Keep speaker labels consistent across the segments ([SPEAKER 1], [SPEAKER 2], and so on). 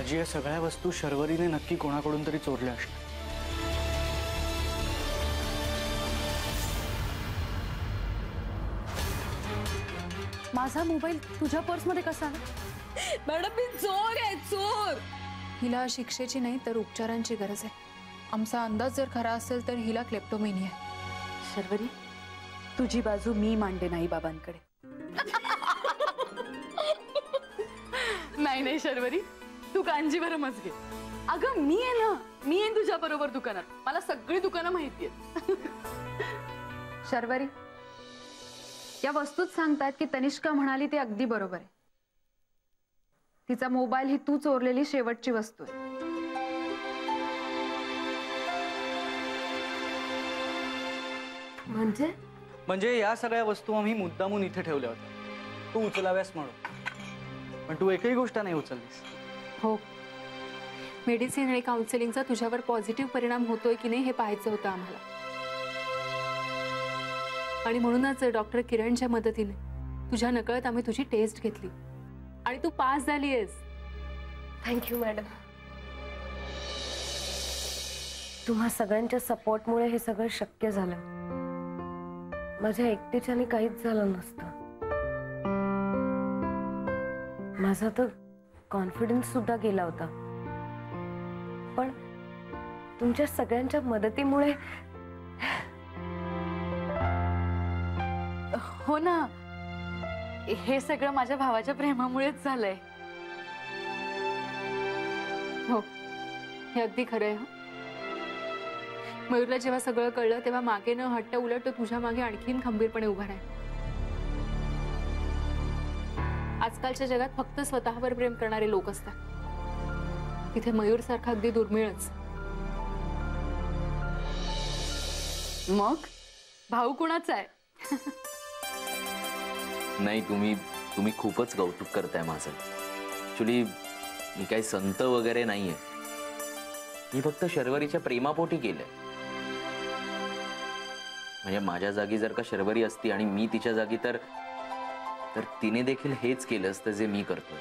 [SPEAKER 1] दाजी या सगळ्या वस्तू शर्वरीने नक्की कोणाकडून तरी चोरल्या असणार.
[SPEAKER 2] माझा मोबाईल तुझ्या पर्समध्ये कसा आला?
[SPEAKER 3] मॅडम मी चोर आहे, चोर.
[SPEAKER 2] हिला शिक्षेची नाही तर उपचारांची गरज आहे. आमचा अंदाज जर खरा असेल तर हिला क्लेप्टोमेनिया आहे.
[SPEAKER 4] शर्वरी, तुझी बाजू मी मांडे नाही बाबांकडे.
[SPEAKER 2] नाही नाही शर्वरी, तू कांजीवर मच घे. अगं मी आहे ना, मी आहे तुझ्या बरोबर दुकानात. मला सगळी दुकानं माहिती आहेत.
[SPEAKER 4] शर्वरी, या वस्तूच सांगतात की तनिष्का म्हणाली ते अगदी बरोबर आहे. तिचा मोबाईल ही तू चोरलेली शेवटची वस्तू आहे.
[SPEAKER 1] म्हणजे या सगळ्या वस्तू आम्ही मुद्दामून इथे ठेवल्या होत्या, तू उचलाव्यास म्हणून. पण तू एकही गोष्ट नाही उचललीस.
[SPEAKER 2] हो, मेडिसिन आणि काउन्सिलिंगचा तुझ्यावर पॉझिटिव्ह परिणाम होतोय की नाही हे पाहायचं होतं आम्हाला. आणि म्हणूनच डॉक्टर किरणच्या मदतीने तुझ्या नकळत आम्ही तुझी टेस्ट घेतली आणि तू पास झाली आहेस.
[SPEAKER 5] Thank you madam. तुम्हा सगळ्यांच्या सपोर्टमुळे हे सगळं शक्य झालं. माझ्या एकटीच्याने काहीच झालं नसतं. माझा तर कॉन्फिडन्स सुद्धा गेला होता. पण तुमच्या सगळ्यांच्या मदतीमुळे.
[SPEAKER 2] हो ना, हे सगळं माझ्या भावाच्या प्रेमामुळेच झालंय. हो, हे अगदी खरं आहे. मयूरला जेव्हा सगळं कळलं तेव्हा मागे न हट्ट उलट तो तुझ्या मागे आणखीन खंबीरपणे उभा राहिला. आजकालच्या जगात फक्त स्वतःवर प्रेम करणारे लोक असतात. तिथे मयूर सारखा अगदी दुर्मिळच. मग भाऊ कुणाचा आहे?
[SPEAKER 6] नाही, तुम्ही खूपच कौतुक करताय माझं. ऍक्च्युली मी काही संत वगैरे नाहीये. मी फक्त शर्वरीच्या प्रेमापोटी केलंय. म्हणजे माझ्या जागी जर का शर्वरी असती आणि मी तिच्या जागी तर तिने देखील हेच केलं असतं जे मी करतोय.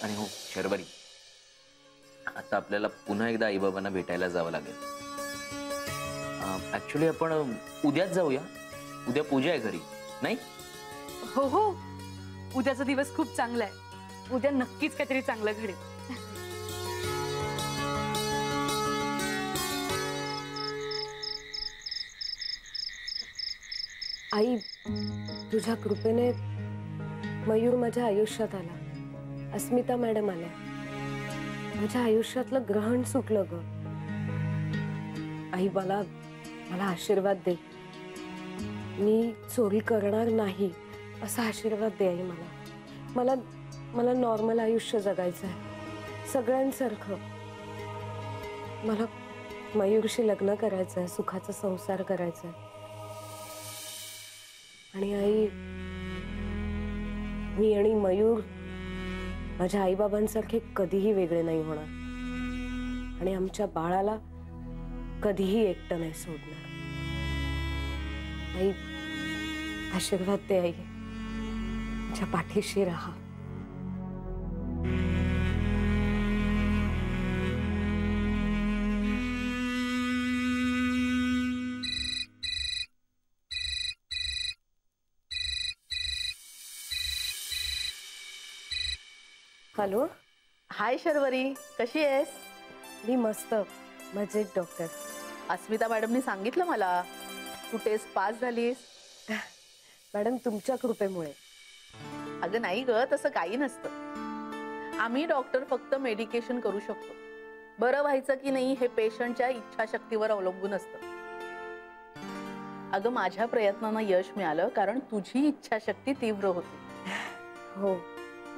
[SPEAKER 6] आणि हो शर्वरी, आता आपल्याला पुन्हा एकदा आईबाबांना भेटायला जावं लागेल. ऍक्च्युली आपण उद्याच जाऊया. उद्या पूजा आहे घरी, नाही?
[SPEAKER 2] हो हो, उद्याचा दिवस खूप चांगला आहे. उद्या नक्कीच काहीतरी चांगलं घडेल.
[SPEAKER 5] आई, तुझ्या कृपेने मयूर माझ्या आयुष्यात आला. अस्मिता मॅडम आल्या. माझ्या आयुष्यातलं ग्रहण सुटलं ग. आई, मला आशीर्वाद दे. मी चोरी करणार नाही असा आशीर्वाद दे आई. मला नॉर्मल आयुष्य जगायचं आहे, सगळ्यांसारखं. मला मयूरशी लग्न करायचं आहे, सुखाचा संसार करायचा आहे. आणि आई, मी आणि मयूर माझ्या आईबाबांसारखे कधीही वेगळे नाही होणार. आणि आमच्या बाळाला कधीही एकटं नाही सोडणार. आई, आशीर्वाद दे आई. माझ्या पाठीशी राहा. हॅलो.
[SPEAKER 3] हाय शर्वरी, कशी आहेस?
[SPEAKER 5] मी मस्त, मजेत डॉक्टर.
[SPEAKER 3] अस्मिता मॅडमनी सांगितलं मला तू टेस्ट पास झालीस.
[SPEAKER 5] मॅडम, तुमच्या कृपेमुळे.
[SPEAKER 3] अगं नाही ग, तसं काही नसतं. आम्ही डॉक्टर फक्त मेडिकेशन करू शकतो. बरं व्हायचं की नाही हे पेशंटच्या इच्छाशक्तीवर अवलंबून असतं. अगं माझ्या प्रयत्नांना यश मिळालं कारण तुझी इच्छाशक्ती तीव्र होती.
[SPEAKER 5] हो.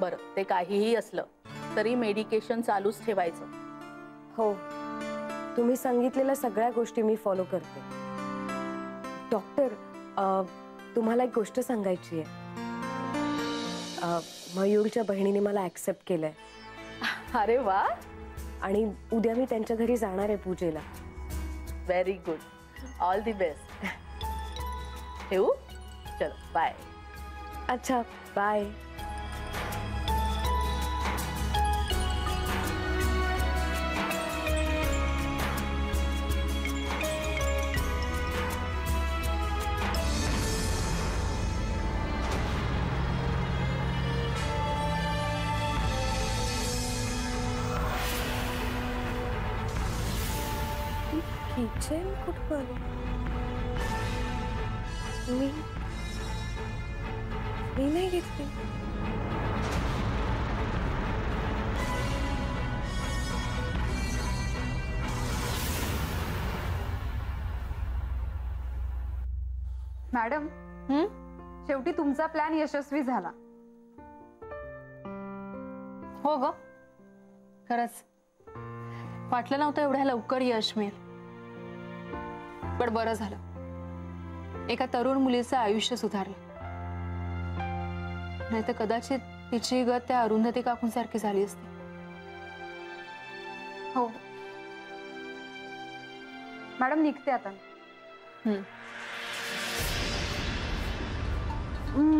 [SPEAKER 3] बरं, ते काहीही असलं तरी मेडिकेशन चालूच ठेवायचं.
[SPEAKER 5] हो, तुम्ही सांगितलेल्या सगळ्या गोष्टी मी फॉलो करते. डॉक्टर, तुम्हाला एक गोष्ट सांगायची आहे. मयूरच्या बहिणीने मला ऍक्सेप्ट केलंय.
[SPEAKER 3] अरे वा.
[SPEAKER 5] आणि उद्या मी त्यांच्या घरी जाणार आहे पूजेला.
[SPEAKER 3] Very good, all the best. ठेवू? चल बाय.
[SPEAKER 5] अच्छा, बाय. किचन कुठं आलं? मी नाही घेतली.
[SPEAKER 4] मॅडम शेवटी तुमचा प्लॅन यशस्वी झाला.
[SPEAKER 2] हो ग, खरंच वाटलं नव्हतं एवढ्या लवकर यश मिळेल, पण बरं झालं. एका तरुण मुलीचं आयुष्य सुधारलं, नाही तर कदाचित तिची गत त्या अरुंधती काकूंसारखी झाली असती.
[SPEAKER 4] हो मॅडम, निघते आता.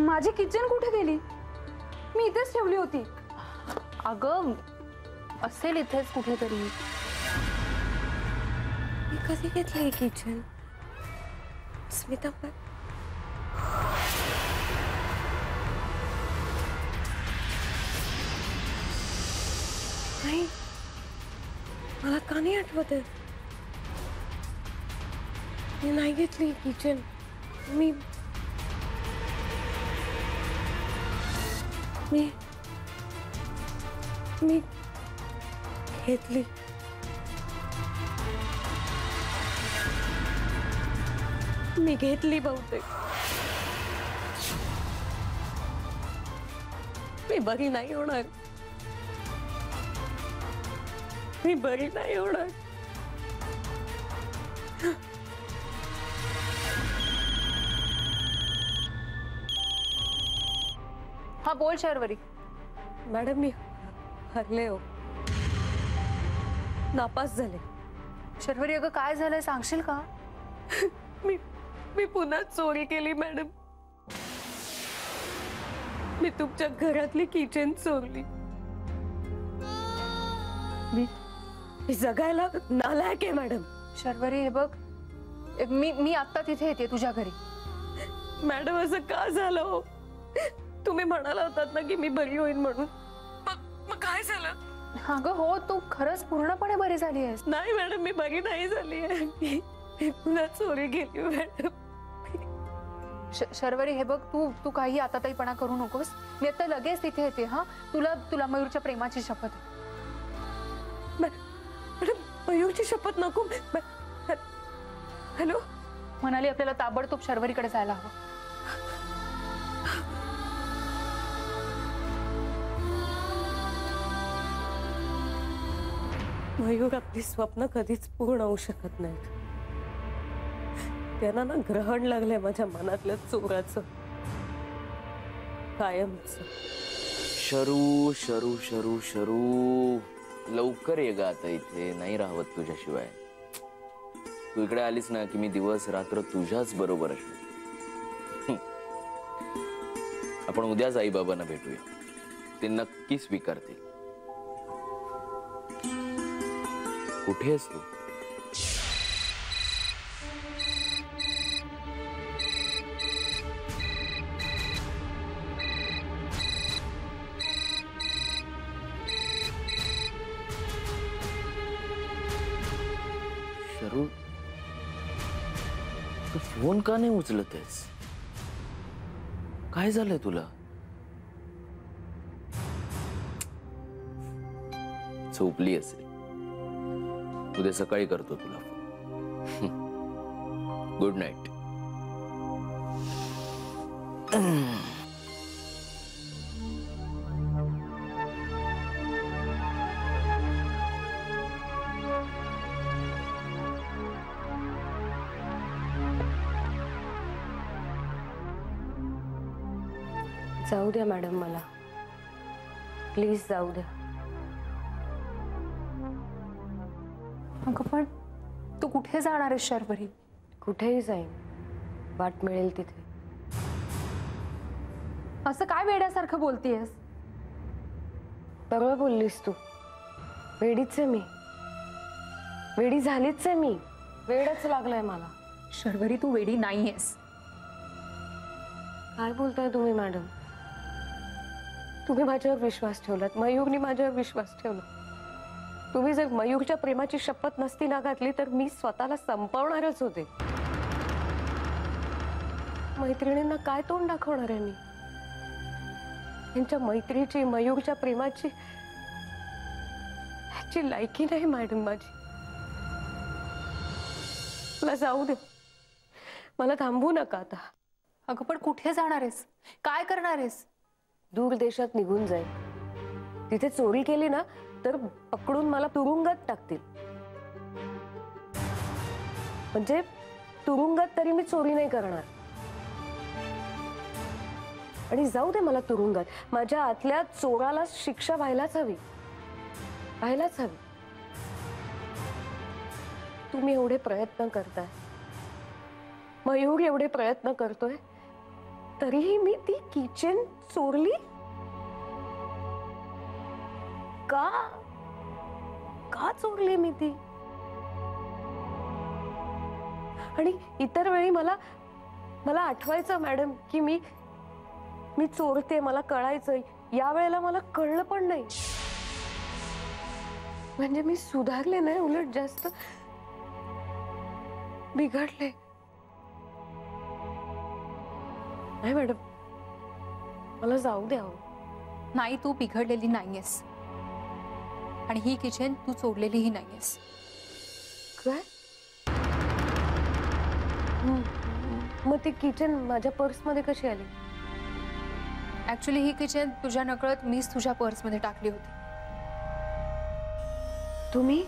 [SPEAKER 4] माझी किचन कुठे गेली? मी इथेच ठेवली होती.
[SPEAKER 2] अगं असेल इथेच कुठेतरी.
[SPEAKER 5] मी कधी घेतलंय किचन? स्मिता पण नाही, मला का नाही आठवत आहे. मी नाही घेतली किचन. मी मी मी घेतली. मी घेतली बहुतेक. मी बरी नाही होणार. मी बरी नाही होणार.
[SPEAKER 2] हा बोल शर्वरी.
[SPEAKER 5] मॅडम मी हरले हो, नापास झाले.
[SPEAKER 2] शर्वरी अगं काय झालंय सांगशील का?
[SPEAKER 5] मी पुन्हा चोरी केली मॅडम. मी तुमच्या घरातली किचन चोरली. मी जगायला नालायक आहे मॅडम.
[SPEAKER 2] शर्वरी हे बघ, मी आता तिथे येते तुझ्या घरी.
[SPEAKER 5] मॅडम असं का झालं हो? तुम्ही म्हणाला होतात ना की मी बरी होईन म्हणून. मग काय झालं?
[SPEAKER 2] अगं हो, तू खरंच पूर्णपणे बरी झाली आहेस.
[SPEAKER 5] नाही मॅडम, मी बरी नाही झाली आहे. मी पुन्हा चोरी केली मॅडम.
[SPEAKER 2] शर्वरी हे बघ, तू काही आताताईपणा करू नकोस. मी आता लगेच तिथे येते. हा, तुला मयूरच्या प्रेमाची शपथ आहे.
[SPEAKER 5] मॅडम मयूरची शपथ नको. हॅलो,
[SPEAKER 2] म्हणाली आपल्याला ताबडतोब शर्वरीकडे जायला हवं.
[SPEAKER 5] मयूर आपली स्वप्न कधीच पूर्ण होऊ शकत नाहीत. त्यांना ना ग्रहण लागलंय माझ्या मनातल्या चोराचं, कायमचं.
[SPEAKER 6] शरू शरू शरू शरू, लवकर ये ग आता. इथे नाही राहत तुझ्याशिवाय. तू इकडे आलीस ना की मी दिवस रात्र तुझ्याच बरोबर असणार. आपण उद्याच आई बाबांना भेटूया, ते नक्की स्वीकारतील. कुठे आहेस तू? शरू, तू फोन का नाही उचलत आहेस? काय झालंय तुला? झोपली असेल. उद्या सकाळी करतो तुला फोन. Good night.
[SPEAKER 5] जाऊ द्या मॅडम, मला प्लीज जाऊ द्या.
[SPEAKER 2] अगं पण तू कुठे जाणार आहेस शर्वरी?
[SPEAKER 5] कुठेही जाईन, वाट मिळेल तिथे.
[SPEAKER 4] असं काय वेड्यासारखं बोलतीयस?
[SPEAKER 5] बरोबर बोललीस तू. वेडीच आहे मी, वेडी झालीच आहे मी. वेडच लागलाय मला.
[SPEAKER 4] शर्वरी तू वेडी नाहीयेस.
[SPEAKER 5] काय बोलताय तुम्ही मॅडम? तुम्ही माझ्यावर विश्वास ठेवलात, मयूरनी माझ्यावर विश्वास ठेवला. तुम्ही जर मयूरच्या प्रेमाची शपथ नसती ना घातली तर मी स्वतःला संपवणारच होते. मैत्रिणींना काय तोंड दाखवणार आहे मी? त्यांच्या मैत्रीची, मयूरच्या प्रेमाची ह्याची लायकी नाही मॅडम माझी. मला जाऊ दे, मला थांबवू नका आता.
[SPEAKER 2] अगं पण कुठे जाणार आहेस? काय करणार आहेस?
[SPEAKER 5] दूर देशात निघून जाईल. तिथे चोरी केली ना तर पकडून मला तुरुंगात टाकतील. म्हणजे तुरुंगात तरी मी चोरी नाही करणार. आणि जाऊ दे मला तुरुंगात, माझ्या आतल्या चोराला शिक्षा व्हायलाच हवी, व्हायलाच हवी. तुम्ही एवढे प्रयत्न करताय, मयूर एवढे प्रयत्न करतोय, तरीही मी ती किचन चोरली का? का चोरली मी ती? आणि इतर वेळी मला आठवायचं मॅडम की मी चोरते, मला कळायचं. या वेळेला मला कळलं पण नाही. म्हणजे मी सुधारले नाही, उलट जास्त बिघडले. नाही मॅडम, मला जाऊ द्या.
[SPEAKER 2] नाही, तू बिघडलेली नाहीयेस आणि ही किचन तू चोरलेलीही नाहीयेस.
[SPEAKER 5] काय? मग ती किचन माझ्या पर्समध्ये कशी आली?
[SPEAKER 2] ऍक्च्युली ही किचन तुझ्या नकळत मीच तुझ्या पर्समध्ये टाकली होती.
[SPEAKER 5] तुम्ही?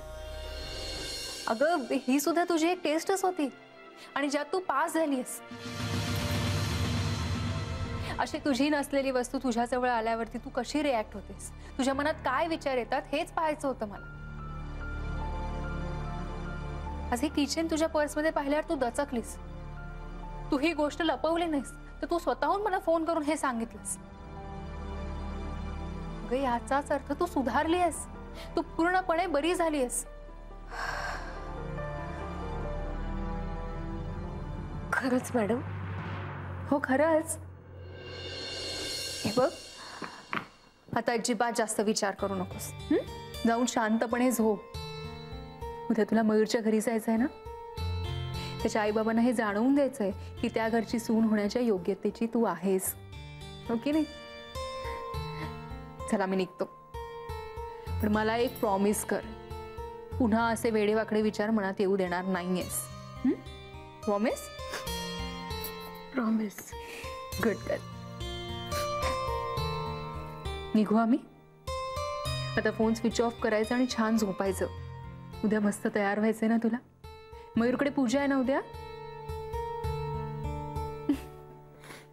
[SPEAKER 2] अगं, ही सुद्धा तुझी एक टेस्टच होती आणि ज्यात तू पास झालीस. अशी तुझी नसलेली वस्तू तुझ्याजवळ आल्यावरती तू कशी रिॲक्ट होतेस, तुझ्या मनात काय विचार येतात हेच पाहायचं होतं मला. आज ही किचन तुझ्या पर्समध्ये पाहिल्यावर तू दचकलीस. तू ही गोष्ट लपवली नाहीस, तर तू स्वतःहून मला फोन करून हे सांगितलंस. अगं, याचाच अर्थ तू सुधारली आहेस, तू पूर्णपणे बरी झाली आहेस.
[SPEAKER 5] खरंच मॅडम?
[SPEAKER 2] हो, खरंच. हे बघ, आता अजिबात जास्त विचार करू नकोस. जाऊन शांतपणे झोप. उद्या तुला मयूरच्या घरी जायचंय ना? त्याच्या आईबाबांना हे जाणवून द्यायचंय की त्या घरची सून होण्याच्या योग्यतेची तू आहेस, हो की नाही? चला, मी निघतो. पण मला एक प्रॉमिस कर, पुन्हा असे वेडेवाकडे विचार मनात येऊ देणार नाहीयेस. प्रॉमिस?
[SPEAKER 5] प्रॉमिस.
[SPEAKER 2] Good girl. निघू आम्ही आता. फोन स्विच ऑफ करायचा आणि छान झोपायचं. उद्या मस्त तयार व्हायचंय ना तुला? मयूरकडे पूजा आहे ना उद्या?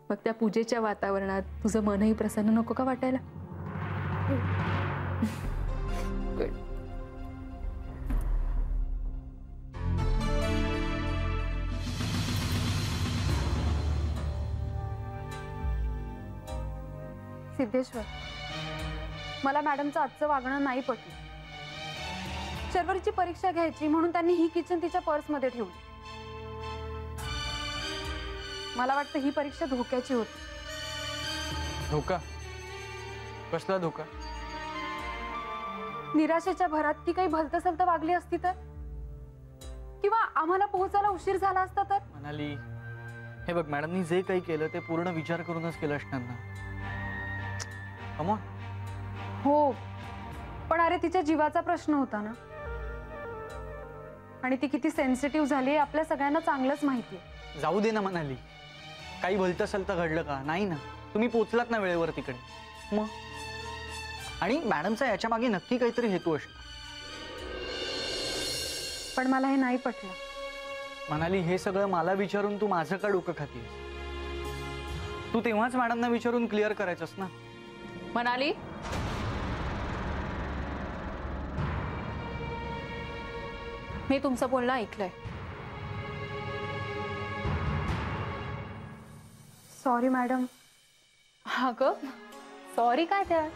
[SPEAKER 2] मग त्या पूजेच्या वातावरणात तुझं मनही प्रसन्न नको का वाटायला? गुड.
[SPEAKER 4] सिद्धेश्वर, मला मॅडमचं आजचं वागणं नाही पटलं. शर्वरीची परीक्षा घ्यायची म्हणून त्यांनी ही किचन तिच्या पर्समध्ये ठेवली. मला वाटतं ही परीक्षा धोक्याची होती.
[SPEAKER 1] धोका? कसला धोका?
[SPEAKER 4] निराशेच्या भरात ती काही भलतसलत वागली असती तर, किंवा आम्हाला पोहोचायला उशीर झाला असता तर.
[SPEAKER 1] म्हणाली, हे बघ, मॅडमनी जे काही केलं ते पूर्ण विचार करूनच केलं असणार ना. Come on.
[SPEAKER 4] हो, पण अरे तिच्या जीवाचा प्रश्न होता ना, आणि ती किती सेन्सिटिव्ह झाली आपल्या सगळ्यांना चांगलंच माहिती आहे.
[SPEAKER 1] जाऊ दे ना म्हणाली. काही भलतं सलतं घडलं का? नाही ना. तुम्ही पोचलात ना वेळेवर तिकडे. मग आणि मॅडमचा याच्या मागे नक्की काहीतरी हेतू असणार.
[SPEAKER 4] पण मला हे नाही पटलं.
[SPEAKER 1] म्हणाली, हे सगळं मला विचारून तू माझं का डोकं खातीस? तू तेव्हाच मॅडमना विचारून क्लिअर करायचंस ना.
[SPEAKER 2] म्हणाली, मी तुमचं बोलणं ऐकलंय.
[SPEAKER 4] Sorry madam.
[SPEAKER 2] अगं, सॉरी काय त्या?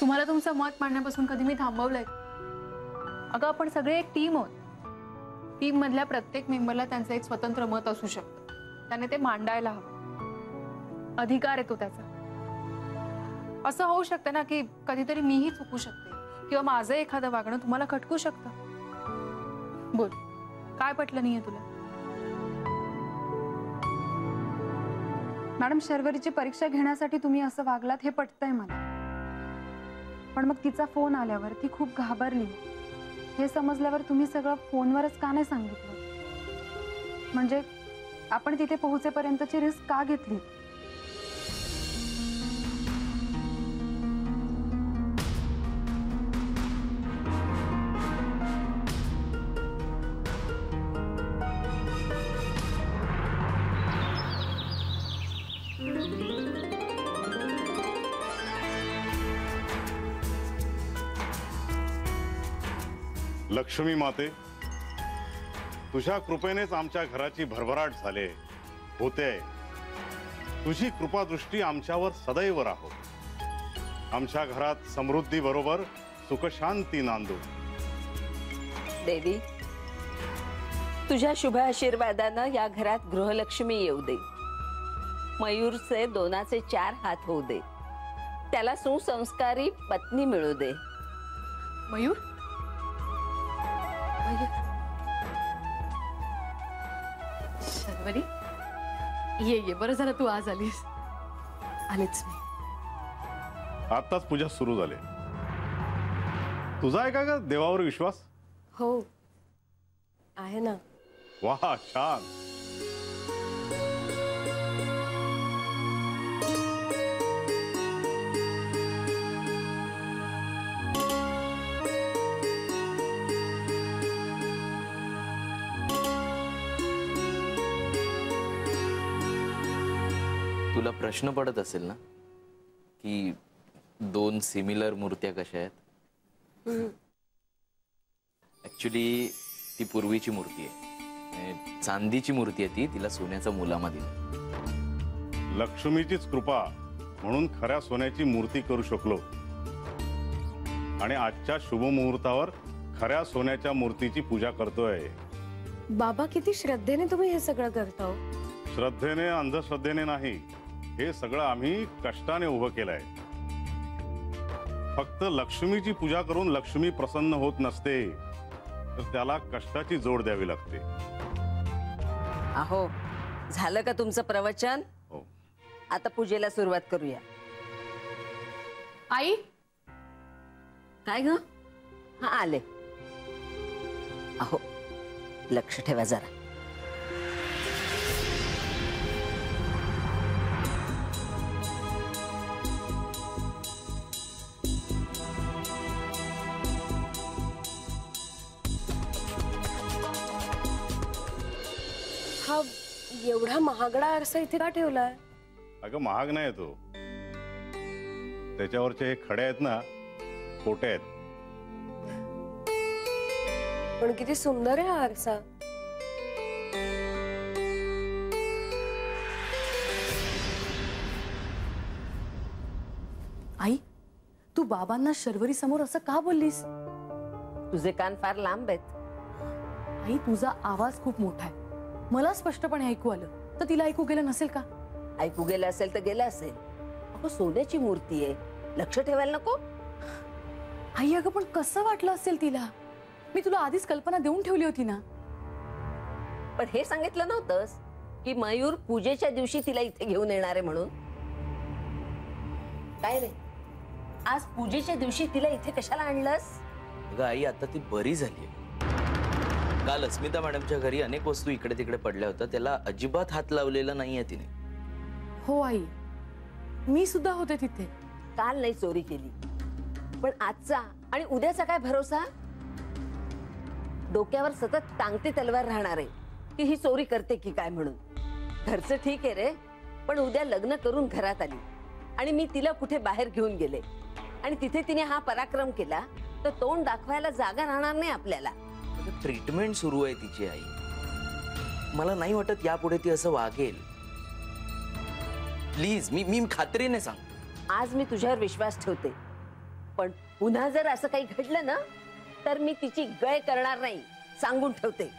[SPEAKER 2] तुम्हाला तुमचं मत मांडण्यापासून कधी मी थांबवलंय? अगं, आपण सगळे एक टीम आहोत. टीम मधल्या प्रत्येक मेंबरला त्यांचं एक स्वतंत्र मत असू शकतं. त्याने ते मांडायला हवं. अधिकार आहे तो त्याचा. असं होऊ शकतं ना की कधीतरी मीही चुकू शकते किंवा माझं एखादं वागणं तुम्हाला खटकू शकतं. बोल, काय पटलं नाहीये तुला?
[SPEAKER 4] मॅडम, शर्वरीची परीक्षा घेण्यासाठी तुम्ही असं वागलात हे पटतंय मला. पण मग तिचा फोन आल्यावर ती खूप घाबरली. हे समजल्यावर तुम्ही सगळं फोनवरच का नाही सांगितलं? म्हणजे आपण तिथे पोहोचेपर्यंतची रिस्क का घेतली?
[SPEAKER 7] लक्ष्मी माते, तुझ्या कृपेनेच आमच्या घराची भरभराट झाले होते. तुझी कृपादृष्टी आमच्यावर सदैव राहो. आमच्या घरात समृद्धी बरोबर सुखशांती नांदो.
[SPEAKER 8] देवी, तुझ्या शुभ आशीर्वादानं या घरात गृहलक्ष्मी येऊ दे. मयूरचे 2चे 4 हात होऊ दे. त्याला सुसंस्कारी पत्नी मिळू दे.
[SPEAKER 3] मयूर, शर्वरी, ये बरं झालं तू आज आलीस. आलेच मी.
[SPEAKER 7] आताच पूजा सुरू झाली. तुझा आहे का देवावर विश्वास?
[SPEAKER 5] हो आहे ना.
[SPEAKER 7] वाह, छान.
[SPEAKER 6] तुला प्रश्न पडत असेल ना की 2 सिमिलर मूर्त्या कशा आहेत? ऍक्च्युली ती पूर्वीची मूर्ती आहे. चांदीची मूर्ती आहे ती. तिला सोन्याचा मुलामा दिला.
[SPEAKER 7] लक्ष्मीचीच कृपा म्हणून खऱ्या सोन्याची मूर्ती करू शकलो आणि आजच्या शुभ मुहूर्तावर खऱ्या सोन्याच्या मूर्तीची पूजा करतोय.
[SPEAKER 5] बाबा, किती श्रद्धेने तुम्ही हे सगळं करता हो.
[SPEAKER 7] श्रद्धेने, अंधश्रद्धेने नाही. हे सगळं आम्ही कष्टाने उभं केलंय. फक्त लक्ष्मीची पूजा करून लक्ष्मी प्रसन्न होत नसते, तर त्याला कष्टाची जोड द्यावी लागते.
[SPEAKER 8] अहो, झालं का तुमचं प्रवचन?
[SPEAKER 7] हो.
[SPEAKER 8] आता पूजेला सुरुवात करूया.
[SPEAKER 2] आई,
[SPEAKER 8] काय ग? हा, आले. अहो, लक्ष ठेवा जरा.
[SPEAKER 5] हा एवढा महागडा आरसा इथे का ठेवलाय?
[SPEAKER 7] अगं, महाग नाही तो. त्याच्यावरचे हे खडे आहेत ना, खोटे आहेत.
[SPEAKER 5] पण किती सुंदर आहे हा आरसा.
[SPEAKER 3] आई, तू बाबांना शर्वरी समोर असं का बोललीस?
[SPEAKER 8] तुझे कान फार लांब आहेत.
[SPEAKER 3] आई, तुझा आवाज खूप मोठा आहे. मला स्पष्टपणे ऐकू आलं, तर तिला ऐकू गेलं नसेल का?
[SPEAKER 8] ऐकू गेलं असेल तर गेलं असेल. अहो, सोन्याची मूर्ती आहे, लक्ष ठेवायला नको?
[SPEAKER 3] आई, अगं पण कसं वाटलं असेल तिला? मी तुला आधीच कल्पना देऊन ठेवली होती ना.
[SPEAKER 8] पण हे सांगितलं नव्हतंस की मयूर पूजेच्या दिवशी तिला इथे घेऊन येणार आहे म्हणून? काय रे, आज पूजेच्या दिवशी तिला इथे कशाला आणलंस?
[SPEAKER 6] अगं आई, आता ती बरी झाली. काल अस्मिता मॅडमच्या घरी अनेक वस्तू इकडे तिकडे पडल्या होत्या. त्याला अजिबात हात लावलेला नाहीये तिने.
[SPEAKER 3] हो आई, मी सुद्धा होते तिथे.
[SPEAKER 8] काल नाही चोरी केली, पण आजचा आणि उद्याचा काय भरोसा? डोक्यावर सतत टांगती तलवार राहणार आहे की ही चोरी करते की काय म्हणून. घरचं ठीक आहे रे, पण उद्या लग्न करून घरात आली आणि मी तिला कुठे बाहेर घेऊन गेले आणि तिथे तिने हा पराक्रम केला, तर तोंड दाखवायला जागा राहणार नाही आपल्याला.
[SPEAKER 6] ट्रीटमेंट सुरू आहे तिची आई. मला नाही वाटत यापुढे ती असं वागेल. प्लीज, मी खात्रीने सांग.
[SPEAKER 8] आज मी तुझ्यावर विश्वास ठेवते, पण पुन्हा जर असं काही घडलं ना, तर मी तिची गय करणार नाही, सांगून ठेवते.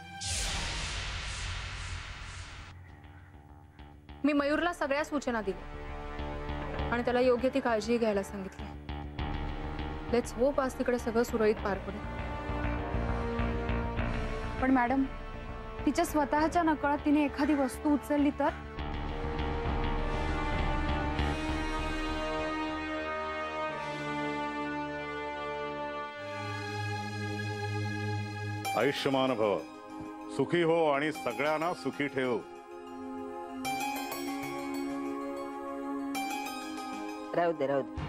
[SPEAKER 2] मी मयूरला सगळ्या सूचना दिल्या. आणि त्याला योग्य ती काळजी घ्यायला सांगितलं. लेट्स होप आज तिकडे सगळं सुरळीत पार पडेल.
[SPEAKER 4] पण मॅडम, तिच्या स्वतःच्या नकळत तिने एखादी वस्तू उचलली तर?
[SPEAKER 7] आयुष्यमान भव, सुखी हो आणि सगळ्यांना सुखी ठेव.
[SPEAKER 8] राहू दे राहू दे.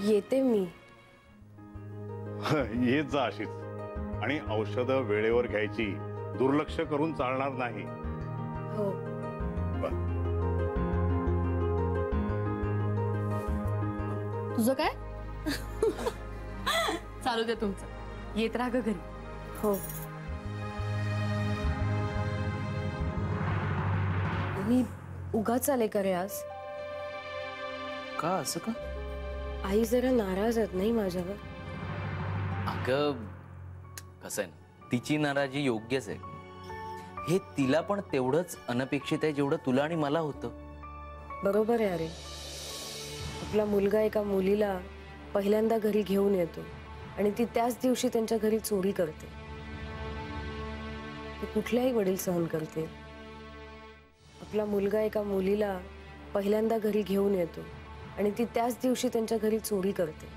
[SPEAKER 5] येते मी.
[SPEAKER 7] येत जा अशीच. आणि औषधं वेळेवर घ्यायची, दुर्लक्ष करून चालणार नाही.
[SPEAKER 5] हो.
[SPEAKER 2] तुझं काय? चालू दे तुमचं. येत राहा ग घरी.
[SPEAKER 5] हो. मी उगाच आले का रे आज?
[SPEAKER 6] का असं का?
[SPEAKER 5] आई जरा नाराज आहेत नाही माझ्यावर.
[SPEAKER 6] अगं कसं आहे ना, तिची नाराजी योग्यच आहे. हे तिला पण तेवढंच अनपेक्षित आहे जेवढं तुला आणि मला होतं.
[SPEAKER 5] बरोबर आहे. अरे आपला मुलगा एका मुलीला पहिल्यांदा घरी घेऊन येतो आणि ती त्याच दिवशी त्यांच्या घरी चोरी करते. हे कुठल्याही वडील सहन करते. आपला मुलगा एका मुलीला पहिल्यांदा घरी घेऊन येतो आणि ती त्याच दिवशी त्यांच्या घरी चोरी करते.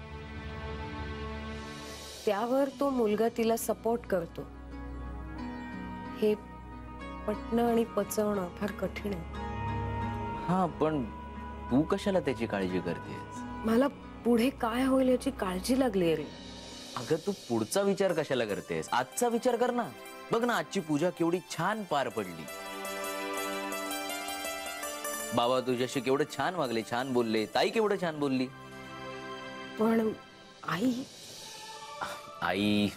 [SPEAKER 5] त्यावर तो मुलगा तिला सपोर्ट करतो. हे पटणं आणि पचवणं फार कठीण आहे.
[SPEAKER 6] हा, पण तू कशाला त्याची काळजी करतेस?
[SPEAKER 5] मला पुढे काय होईल याची काळजी लागली रे.
[SPEAKER 6] अगं तू पुढचा विचार कशाला करतेस? आजचा विचार कर ना. बघ ना, आजची पूजा केवढी छान पार पडली. बाबा तुझ्याशी केवढं छान वागले, छान बोलले. ताई केवढं छान बोलली.
[SPEAKER 5] पण आई
[SPEAKER 6] आई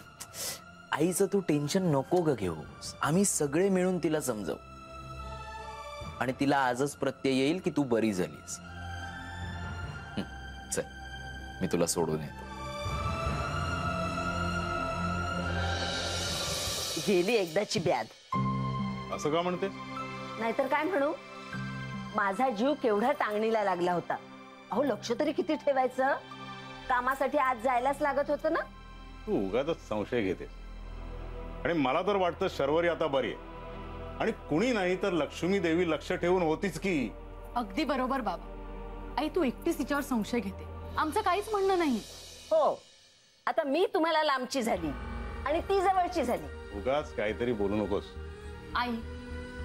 [SPEAKER 6] आईचं तू टेन्शन नको ग घेऊस. आम्ही सगळे मिळून तिला समजव आणि तिला आजच प्रत्यय येईल की तू बरी झालीस. चल, मी तुला सोडून येतो.
[SPEAKER 8] गेली एकदाची ब्याद.
[SPEAKER 7] असं का म्हणते?
[SPEAKER 8] नाहीतर काय म्हणू, माझा जीव केवढा टांगणीला लागला होता. अहो लक्ष तरी किती ठेवायचं. कामासाठी आज जायलाच लागत होतं ना.
[SPEAKER 7] तू उगाच संशय घेते. आणि मला तर वाटतं शर्वरी आता बरी आहे. आणि कुणी नाही तर लक्ष्मी देवी लक्ष ठेवून होतीच की.
[SPEAKER 2] अगदी बरोबर बाबा. आई तू एकटीच तिच्यावर संशय घेते. आमचं काहीच म्हणणं नाही.
[SPEAKER 8] हो, आता मी तुम्हाला लांबची झाली आणि ती जवळची झाली.
[SPEAKER 7] उगाच काहीतरी बोलू नकोस.
[SPEAKER 2] आई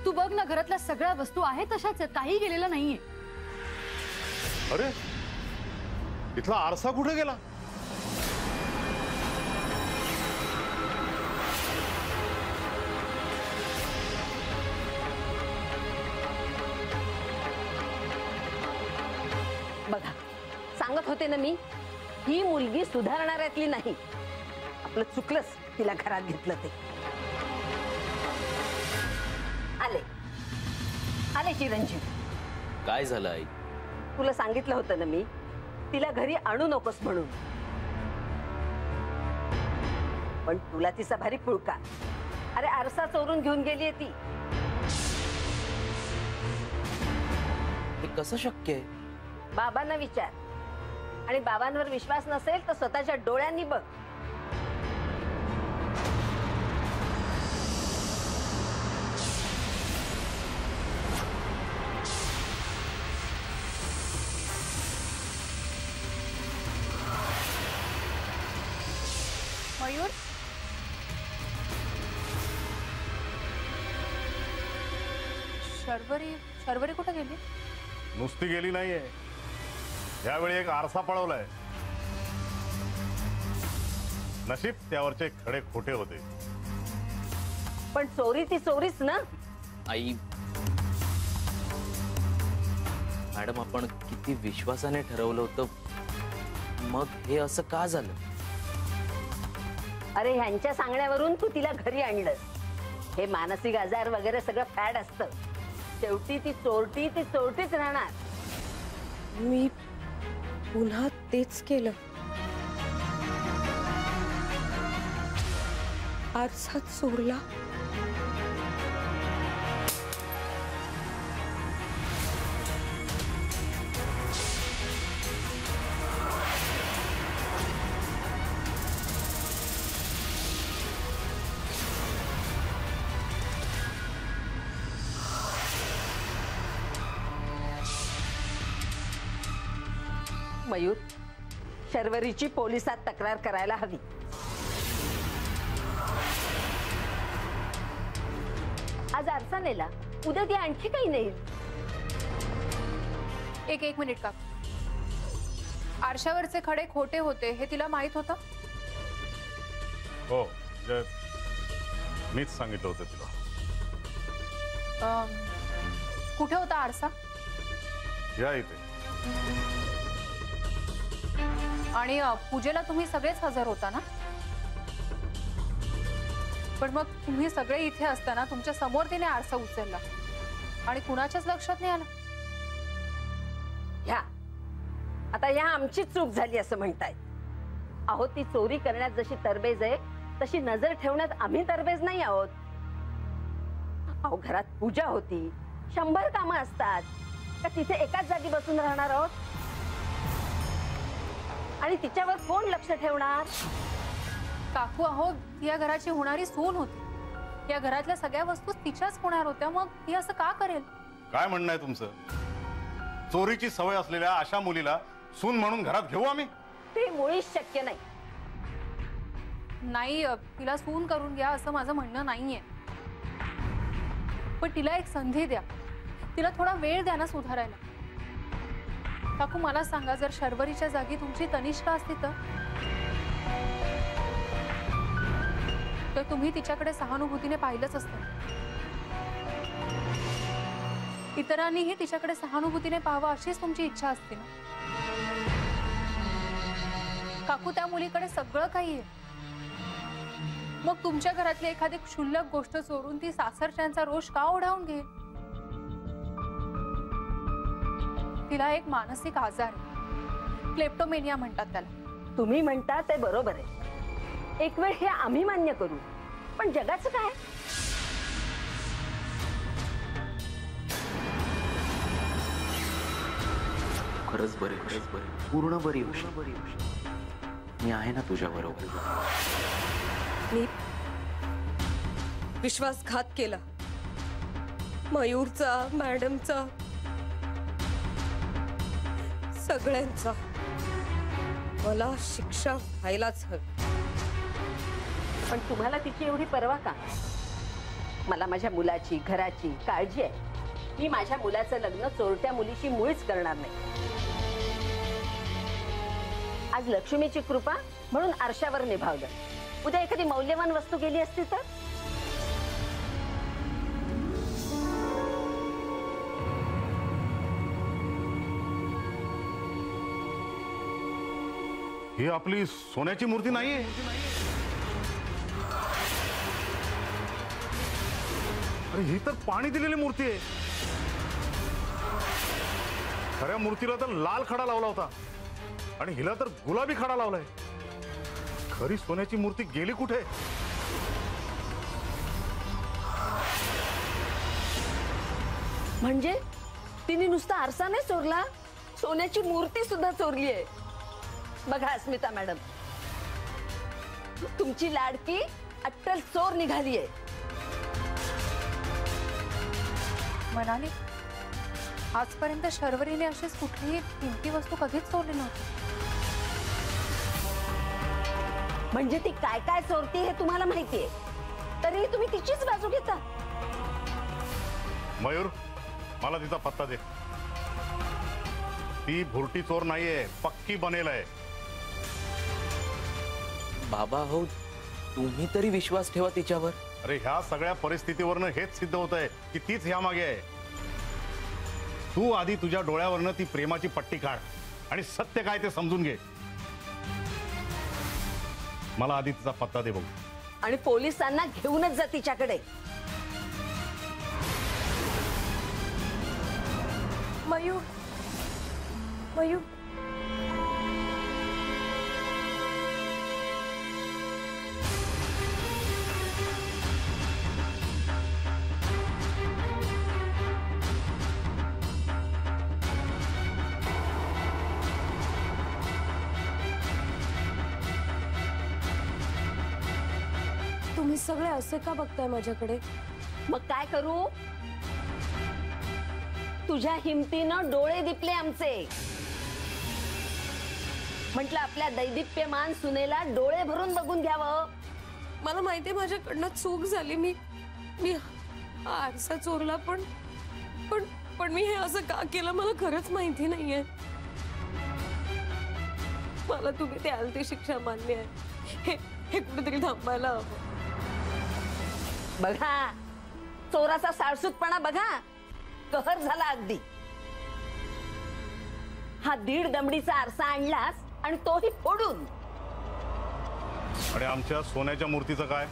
[SPEAKER 2] तू बघ ना, घरातल्या सगळ्या वस्तू आहेत तशाच आहेत, काही गेलेलं नाहीये.
[SPEAKER 7] अरे इथला आरसा कुठे गेला?
[SPEAKER 8] बघा, सांगत होते ना मी, ही मुलगी सुधारणाऱ्यातली नाही. आपलं चुकलंच तिला घरात घेतलं ते. आले आले चिरंजीव.
[SPEAKER 6] काय झालं आई?
[SPEAKER 8] तुला सांगितलं होतं ना मी, तिला घरी आणू नकोस म्हणून. पण तुला तिचा भारी पुळका. अरे आरसा चोरून घेऊन गेलीये ती.
[SPEAKER 6] हे कसं शक्य आहे?
[SPEAKER 8] बाबांना विचार. आणि बाबांवर विश्वास नसेल तर स्वतःच्या डोळ्यांनी बघ.
[SPEAKER 2] मयूर, शर्वरी कुठे गेली?
[SPEAKER 7] नुसती गेली नाहीये, यावेळी एक आरसा पळवलाय. नशीब त्यावरचे खडे खोटे होते.
[SPEAKER 8] पण चोरी ती चोरीच ना.
[SPEAKER 6] आई मॅडम, आपण किती विश्वासाने ठरवलं होतं, मग हे असं का झालं?
[SPEAKER 8] अरे ह्यांच्या सांगण्यावरून तू तिला घरी आणलंस. हे मानसिक आजार वगैरे सगळं फॅड असतं. शेवटी ती चोरटीच राहणार.
[SPEAKER 5] मी पुन्हा तेच केलं. आरसा चोरला
[SPEAKER 8] मयूर, शर्वरीची पोलिसात तक्रार करायला हवी. आज आरसा नेला, उद्या ती आणखी काही नाही.
[SPEAKER 2] एक मिनिट का, आरशावरचे खडे खोटे होते हे तिला माहित होतं?
[SPEAKER 7] हो, म्हणजे मीच सांगितलं होतं तिला.
[SPEAKER 2] कुठे होता आरसा?
[SPEAKER 7] या इथे.
[SPEAKER 2] आणि पूजेला तुम्ही सगळेच हजर होता ना? पण मग तुम्ही सगळे इथे असताना तुमच्या समोर तिने आरसा उचलला आणि कुणाच्याच लक्षात नाही आलं?
[SPEAKER 8] आता ह्या आमची चूक झाली असं म्हणतायत. अहो, ती चोरी करण्यात जशी तरबेज आहे तशी नजर ठेवण्यात आम्ही तरबेज नाही आहोत. अहो, घरात पूजा होती, 100 कामं असतात का तिथे एकाच जागी बसून राहणार आहोत? आणि तिच्यावर कोण लक्ष ठेवणार?
[SPEAKER 2] काकू, अहो, या घराची होणारी सून होती. या घरातल्या सगळ्या वस्तू तिच्याच होणार होत्या, मग ती असं का करेल?
[SPEAKER 7] काय म्हणणं आहे तुमचं? चोरीची सवय असलेल्या अशा मुलीला सून म्हणून घरात घेऊ आम्ही?
[SPEAKER 8] ते मुळीच शक्य नाही.
[SPEAKER 2] नाही, तिला सून करून घ्या असं माझं म्हणणं नाहीये, पण तिला एक संधी द्या. तिला थोडा वेळ द्या ना सुधारायला. काकू, मला सांगा, जर शर्वरीच्या जागी तुमची तनिष्का असती तर तुम्ही तिच्याकडे सहानुभूतीने पाहिलंच असतं. इतरांनीही तिच्याकडे सहानुभूतीने पाहावं अशीच तुमची इच्छा असते ना? काकू, त्या मुलीकडे सगळं काही आहे. मग तुमच्या घरातली एखादी क्षुल्लक गोष्ट चोरून ती सासरच्यांचा रोष का ओढावून घेईल? तिला एक मानसिक आजार आहे, क्लेप्टोमेनिया म्हणतात त्याला.
[SPEAKER 8] तुम्ही म्हणता ते बरोबर आहे. एक वेळ हे आम्ही मान्य करू, पण जगाचं काय?
[SPEAKER 6] खरंच बरे, पूर्ण बरी होशील. मी आहे ना तुझ्या बरोबर.
[SPEAKER 5] मी विश्वासघात केला, मयूरचा, मॅडमचा, सगळ्यांचा. मला शिक्षा व्हायलाच हवी.
[SPEAKER 8] पण तुम्हाला तिची एवढी पर्वा का? मला माझ्या मुलाची, घराची काळजी आहे. मी माझ्या मुलाचं लग्न चोरट्या मुलीशी मुळीच करणार नाही. आज लक्ष्मीची कृपा म्हणून आरशावर निभावलं. उद्या एखादी मौल्यवान वस्तू गेली असती तर?
[SPEAKER 7] ही आपली सोन्याची मूर्ती नाहीये. अरे, ही तर पाणी दिलेली मूर्ती आहे. खऱ्या मूर्तीला तर लाल खडा लावला होता आणि हिला तर गुलाबी खडा लावलाय. खरी सोन्याची मूर्ती गेली कुठे?
[SPEAKER 8] म्हणजे तिने नुसता आरसा नाही चोरला, सोन्याची मूर्ती सुद्धा चोरली आहे. बघा अस्मिता मॅडम, तुमची लाडकी अट्टल चोर निघाली आहे.
[SPEAKER 2] म्हणाली, आजपर्यंत शर्वरीने अशीच कुठलीही किमती वस्तू कधीच चोरली नव्हती.
[SPEAKER 8] म्हणजे ती काय काय चोरती हे तुम्हाला माहितीये, तरी तुम्ही तिचीच बाजू घेता.
[SPEAKER 7] मयूर, मला तिचा पत्ता दे. ती भुरटी चोर नाहीये, पक्की बनेल आहे.
[SPEAKER 6] बाबा हो, तुम्ही तरी विश्वास ठेवा तिच्यावर.
[SPEAKER 7] अरे, ह्या सगळ्या परिस्थितीवरनं हेच सिद्ध होत आहे की तीच ह्या मागे आहे. तू आधी तुझ्या डोळ्यावरनं ती प्रेमाची पट्टी काढ आणि सत्य काय ते समजून घे. मला आधी तिचा पत्ता दे बघू.
[SPEAKER 8] आणि पोलिसांना घेऊनच जा तिच्याकडे.
[SPEAKER 2] मयूर, मयूर,
[SPEAKER 5] तुम्ही सगळे असे का बघताय माझ्याकडे?
[SPEAKER 8] मग काय करू? तुझ्या हिमतीनं डोळे दिपले आमचे. म्हटलं आपल्या दैदिप्यमान सुनेला डोळे भरून बघून घ्यावं.
[SPEAKER 5] मला माहितीये माझ्याकडनं चूक झाली. मी मी आरसा चोरला, पण पण पण मी हे असं का केलं मला खरंच माहिती नाहीये. मला तुम्ही द्याल ती शिक्षा मान्य आहे. हे कुठेतरी थांबायला हवं.
[SPEAKER 8] बघा चोराचा साळसूतपणा बघा, कहर झाला अगदी. हा 1.5 दमडीचा आरसा आणलास आणि तोही फोडून.
[SPEAKER 7] आणि आमच्या सोन्याच्या मूर्तीचं काय?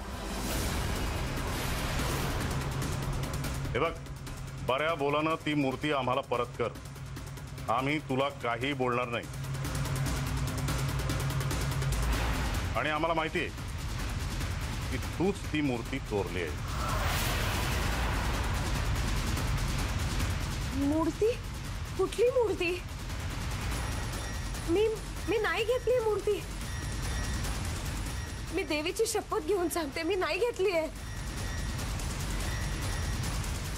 [SPEAKER 7] हे बघ, बऱ्या बोलानं ती मूर्ती आम्हाला परत कर. आम्ही तुला काही बोलणार नाही. आणि आम्हाला माहिती आहे की तूच ती मूर्ती चोरली आहे.
[SPEAKER 5] मूर्ती? कुठली मूर्ती? मी नाही घेतली मूर्ती. मी देवीची शपथ घेऊन सांगते, मी नाही घेतली आहे.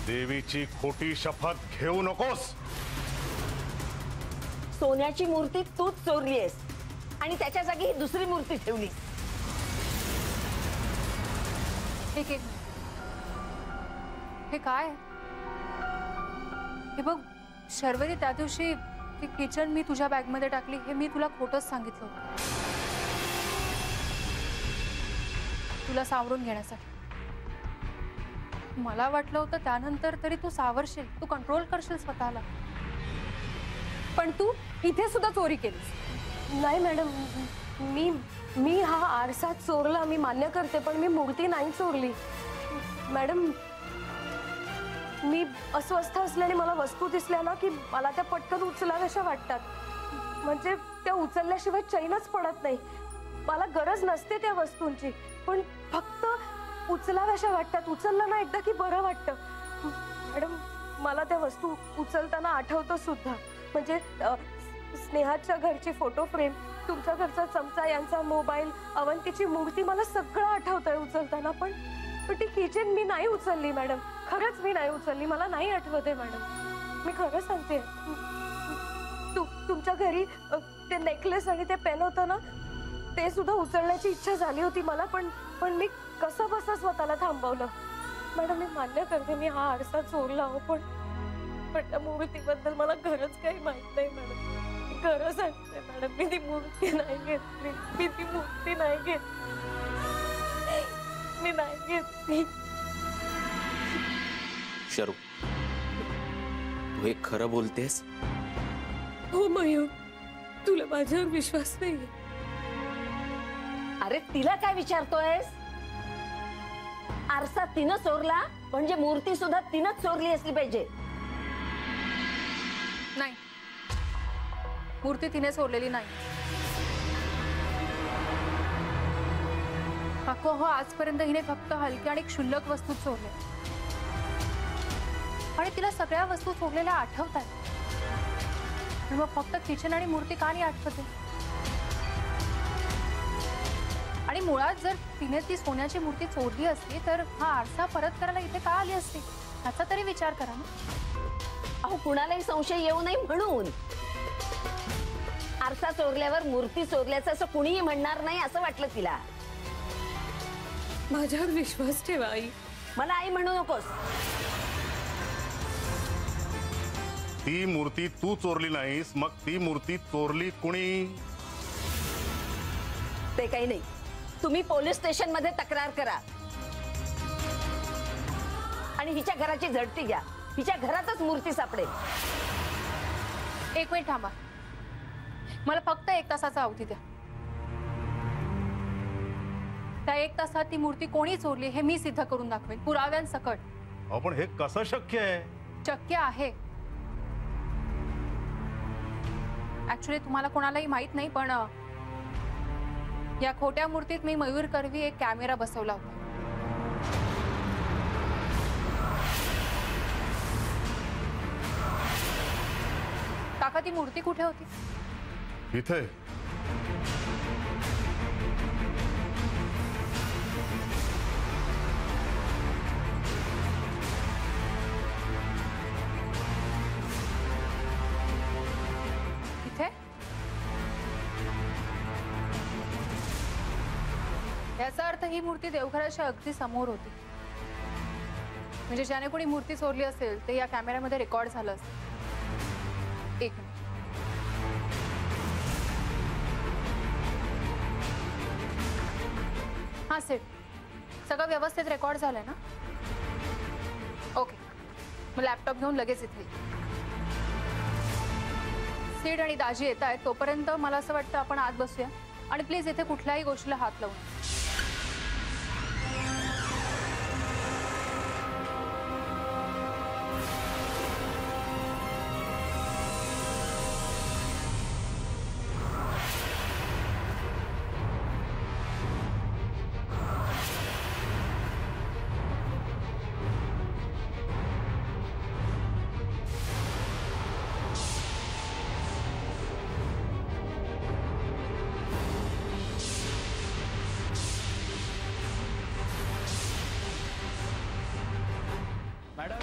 [SPEAKER 7] देवीची खोटी शपथ घेऊ नकोस.
[SPEAKER 8] सोन्याची मूर्ती तूच चोरली आहेस आणि त्याच्या जागी ही दुसरी मूर्ती ठेवली.
[SPEAKER 2] एक एक हे काय? हे बघ शर्वरी, त्या दिवशी ती किचन मी तुझ्या बॅग मध्ये टाकली हे मी तुला खोटंच सांगितलं होतं, तुला सावरून घेण्यासाठी. मला वाटलं होतं त्यानंतर तरी तू सावरशील, तू कंट्रोल करशील स्वतःला, पण तू इथे सुद्धा चोरी केलीस.
[SPEAKER 5] नाही मॅडम, मी हा आरसा चोरला, मी मान्य करते, पण मी मूर्ती नाही चोरली. मॅडम, मी अस्वस्थ असल्याने मला वस्तू दिसल्या ना की मला त्या पटकन उचलाव्याशा वाटतात. म्हणजे त्या उचलल्याशिवाय चैनच पडत नाही. मला गरज नसते त्या वस्तूंची, पण फक्त उचलाव्याशा वाटतात. उचललं ना एकदा की बरं वाटतं. मॅडम, मला त्या वस्तू उचलताना आठवतं सुद्धा. म्हणजे स्नेहाच्या घरची फोटो फ्रेम, तुमच्या घरचा चमचा, यांचा मोबाईल, अवंतीची मूर्ती, मला सगळं आठवतंय उचलताना. पण ती किचन मी नाही उचलली मॅडम, खरंच मी नाही उचलली. मला नाही आठवत आहे मॅडम, मी खरं सांगते. तुमच्या घरी ते नेकलेस आणि ते पेन होतं ना, ते सुद्धा उचलण्याची इच्छा झाली होती मला, पण मी कसं बसं स्वतःला थांबवलं. मॅडम, मी मान्य करते मी हा आरसा चोरला हो, पण त्या मूर्तीबद्दल मला खरंच काही माहित नाही मॅडम. खरं सांगते मॅडम, मी ती मूर्ती नाही घेतली. मी ती मूर्ती नाही घेतली. मी नाही घेतली.
[SPEAKER 6] शरू, तू हे खरं बोलतेस?
[SPEAKER 5] हो मयूर, तुला माझ्यावर विश्वास नाहीये?
[SPEAKER 8] अरे तिला काय विचारतोयस? आरसा तिनं चोरला म्हणजे मूर्ती सुद्धा तिनंच चोरली असली पाहिजे.
[SPEAKER 2] नाही, मूर्ती तिने चोरलेली नाही. हो, आजपर्यंत हिने फक्त हलक्या आणि क्षुल्लक वस्तू चोरल्या आणि तिला सगळ्या वस्तू चोरलेल्या आठवतात. मग फक्त किचन आणि मूर्ती का नाही आठवते? आणि मुळात जर तिने ती सोन्याची मूर्ती चोरली असती तर हा आरसा परत करायला इथे का आली असती, ह्याचा तरी विचार करा ना.
[SPEAKER 8] अहो, कुणालाही संशय येऊ नये म्हणून. आरसा चोरल्यावर मूर्ती चोरल्याचं असं कुणीही म्हणणार नाही असं वाटलं तिला.
[SPEAKER 5] माझ्यावर विश्वास ठेवा आई.
[SPEAKER 8] मला आई म्हणू नकोस.
[SPEAKER 7] ती मूर्ती तू चोरली नाहीस, मग ती मूर्ती चोरली कुणी?
[SPEAKER 8] ते काही नाही, तुम्ही पोलीस स्टेशन मध्ये तक्रार करा आणि हिच्या घराची झडती घ्या. हिच्या घरातच मूर्ती सापडेल.
[SPEAKER 2] 1 मिनिट थांबा, मला फक्त 1 तासाचा अवधी द्या. त्या 1 तासात ती मूर्ती कोणी चोरली हे मी सिद्ध करून दाखवेन, पुराव्यांसकट.
[SPEAKER 7] पण हे कसं शक्य आहे?
[SPEAKER 2] शक्य आहे. ऍक्च्युली तुम्हाला कोणालाही माहित नाही, पण या खोट्या मूर्तीत मी मयूर करवी एक कॅमेरा बसवला होता. काका, ती मूर्ती कुठे होती?
[SPEAKER 7] इथे.
[SPEAKER 2] इथे? याचा अर्थ ही मूर्ती देवघराच्या अगदी समोर होती. म्हणजे ज्याने कोणी मूर्ती चोरली असेल ते या कॅमेऱ्यामध्ये रेकॉर्ड झालं असेल. एक मिनिट. हा सेठ, सगळं व्यवस्थित रेकॉर्ड झालंय ना? ओके, मग लॅपटॉप घेऊन लगेच इथे. सेठ आणि दाजी येत आहेत, तोपर्यंत मला असं वाटतं आपण आत बसूया आणि प्लीज इथे कुठल्याही गोष्टीला हात लावू नये.
[SPEAKER 1] मॅडम,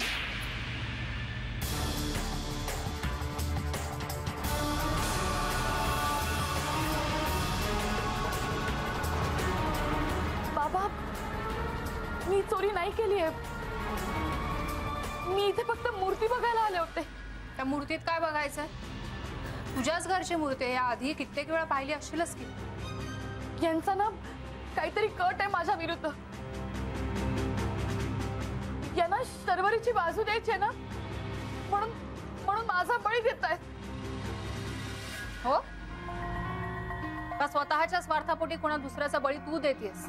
[SPEAKER 3] बाबा, मी चोरी नाही केली आहे. मी इथे फक्त मूर्ती बघायला आले होते.
[SPEAKER 2] त्या मूर्तीत काय बघायचंय? तुझ्याच घरची मूर्ती आहे, याआधी कित्येक वेळा पाहिली असशीलच की.
[SPEAKER 3] यांचा ना काहीतरी कट आहे माझ्या विरुद्ध. यांना शर्वरीची बाजू द्यायची आहे ना, म्हणून म्हणून माझा बळी देतायत.
[SPEAKER 2] हो का स्वतःच्या स्वार्थापोटी कोणा दुसऱ्याचा बळी तू देतेस?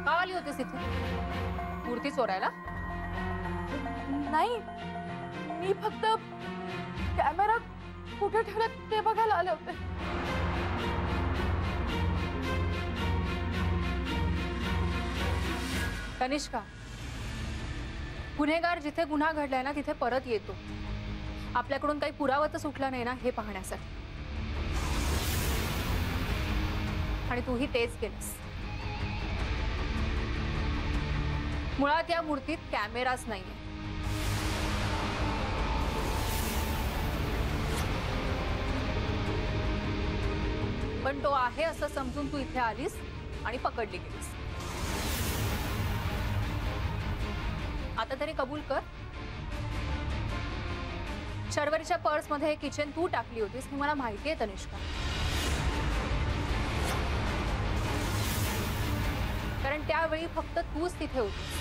[SPEAKER 2] का आली होतीस इथे मूर्ती चोरायला?
[SPEAKER 3] नाही, मी फक्त कॅमेरा कुठे ठेवला ते बघायला आले होते.
[SPEAKER 2] तनिष्का, गुन्हेगार जिथे गुन्हा घडलाय ना तिथे परत येतो. आपल्याकडून काही पुरावा तर सुटला नाही ना हे पाहण्यासाठी. आणि तूही तेच केलंस. मुळात या मूर्तीत कॅमेराच नाहीये. पण तो आहे असं समजून तू इथे आलीस आणि पकडली गेलीस. आता तरी कबूल कर, शर्वरीच्या पर्स मध्ये किचन तू टाकली होतीस हे मला माहिती आहे तनिष्का. कारण त्यावेळी फक्त तूच तिथे होतीस.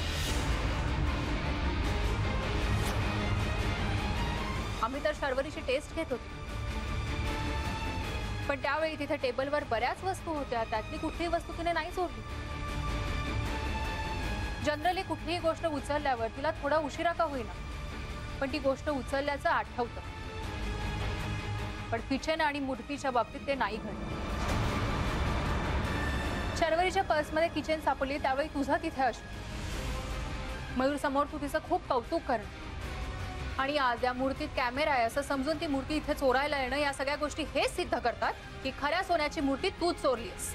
[SPEAKER 2] आम्ही तर शर्वरीची टेस्ट घेत होतो, पण त्यावेळी तिथे टेबलवर बऱ्याच वस्तू होत्या, त्यातली कुठलीही वस्तू तिने नाही चोरली. जनरली कुठलीही गोष्ट उचलल्यावर तिला थोडा उशिरा का होईना पण ती गोष्ट उचलल्याचं आठवतं. पण किचन आणि मूर्तीच्या बाबतीत ते नाही घडलं. शर्वरीच्या पर्समध्ये किचन सापडली त्यावेळी तुझा तिथे असतो. मयूर समोर तू तिचं खूप कौतुक करणं आणि आज या मूर्तीत कॅमेरा आहे असं समजून ती मूर्ती इथे चोरायला येणं, या सगळ्या गोष्टी हेच सिद्ध करतात की खऱ्या सोन्याची मूर्ती तूच चोरलीस.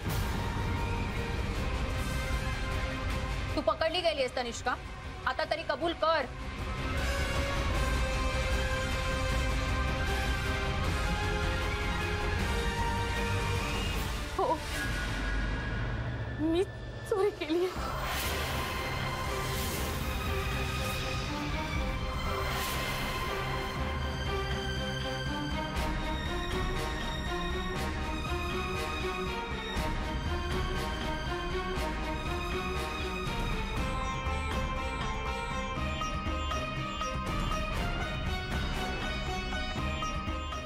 [SPEAKER 2] तू पकडली गेलीस तनिष्का, आता तरी कबूल कर.
[SPEAKER 3] हो, मी चोरी केली आहे.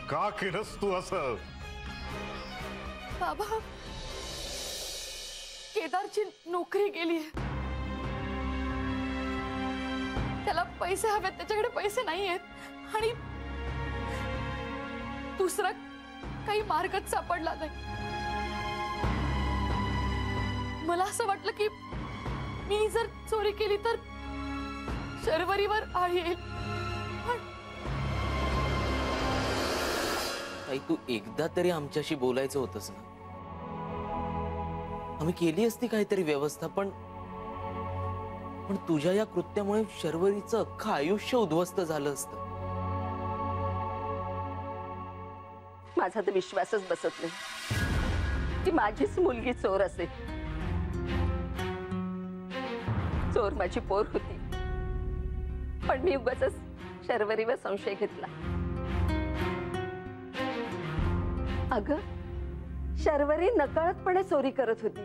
[SPEAKER 7] का केलंस तू असं?
[SPEAKER 3] बाबा, केदारची नोकरी गेली आहे. त्याला पैसे हवेत, त्याच्याकडे पैसे नाही आहेत आणि दुसरा काही मार्गच सापडला नाही. मला असं वाटलं की मी जर चोरी केली तर शर्वरीवर आळ येईल.
[SPEAKER 6] ताई, तू एकदा तरी आमच्याशी बोलायचं होतंस ना. आम्ही केली असती काहीतरी व्यवस्था, पण तुझ्या या कृत्यामुळे शर्वरीचं अख्खं आयुष्य उद्ध्वस्त झालं असतं.
[SPEAKER 8] माझा तर विश्वासच बसत नाही. ती माझीच मुलगी चोर असेल. चोर माझी पोर होती, पण मी उगाचच शर्वरीवर संशय घेतला. अगं, शर्वरी नकळतपणे चोरी करत होती,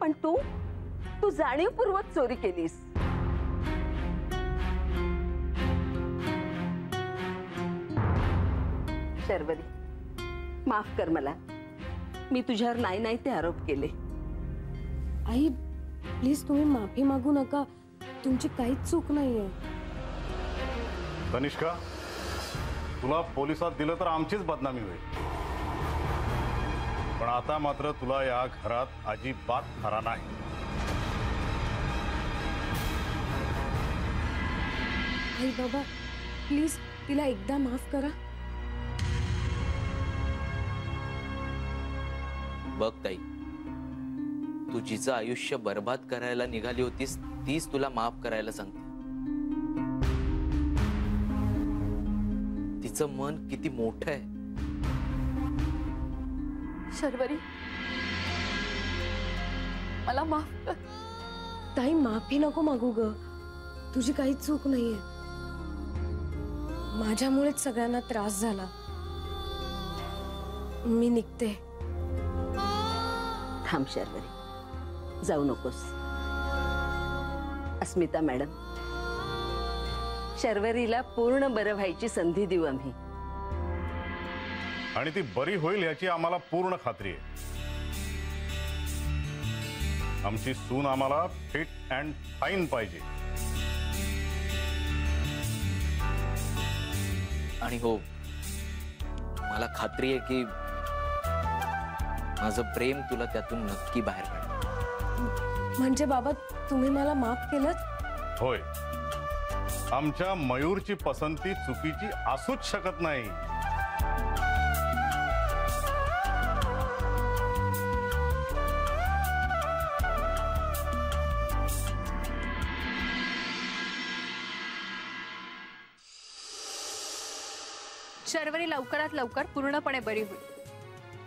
[SPEAKER 8] पण तू जाणीवपूर्वक चोरी केलीस. शर्वरी, माफ कर मला. मी तुझ्यावर नाही ते आरोप केले.
[SPEAKER 5] आई प्लीज तुम्ही माफी मागू नका, तुमची काहीच चूक नाहीये.
[SPEAKER 7] तनिष्का, तुला पोलिसात दिलं तर आमचीच बदनामी होईल, पण आता मात्र तुला या घरात अजिबात खरा नाही.
[SPEAKER 5] आई बाबा प्लीज तिला एकदा माफ करा.
[SPEAKER 6] बघ ताई, तू जिचं आयुष्य बर्बाद करायला निघाली होतीस तीच तुला माफ करायला सांगते. तिचं मन किती मोठं आहे.
[SPEAKER 2] शर्वरी, मला माफ कर.
[SPEAKER 5] ताई माफी नको मागू ग, तुझी काहीच चूक नाहीये. माझ्यामुळेच सगळ्यांना त्रास झाला. मी निघते.
[SPEAKER 8] थांब शर्वरी, जाऊ नकोस. अस्मिता मॅडम, शर्वरीला पूर्ण बरं व्हायची संधी देऊ आम्ही.
[SPEAKER 7] आणि ती बरी होईल याची आम्हाला पूर्ण खात्री आहे. आमची सून आम्हाला फिट अँड फाईन पाहिजे.
[SPEAKER 6] आणि हो, मला खात्री आहे की माझं प्रेम तुला त्यातून नक्की बाहेर काढेल.
[SPEAKER 5] म्हणजे बाबा तुम्ही मला माफ केलं?
[SPEAKER 7] होय, आमच्या मयूरची पसंती चुकीची असूच शकत नाही.
[SPEAKER 2] शर्वरी लवकरात लवकर पूर्णपणे बरी होईल.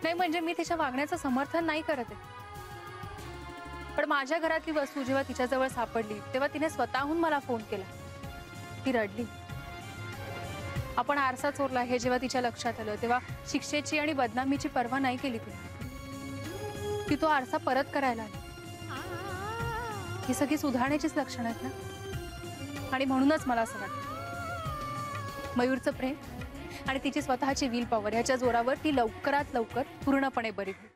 [SPEAKER 2] नाही म्हणजे मी तिच्या वागण्याचं समर्थन नाही करत आहे, पण माझ्या घरातली वस्तू जेव्हा तिच्याजवळ सापडली तेव्हा तिने स्वतःहून मला फोन केला. ती रडली. आपण आरसा चोरला हे जेव्हा तिच्या लक्षात आलं तेव्हा शिक्षेची आणि बदनामीची पर्वा नाही केली तिने. ती तो आरसा परत करायला आली. ही सगळी सुधारण्याचीच लक्षणं आहेत ना. आणि म्हणूनच मला असं वाटतं मयूरचं प्रेम आणि तिची स्वतःची विल पॉवर ह्याच्या जोरावर ती लवकरात लवकर पूर्णपणे बरी होईल.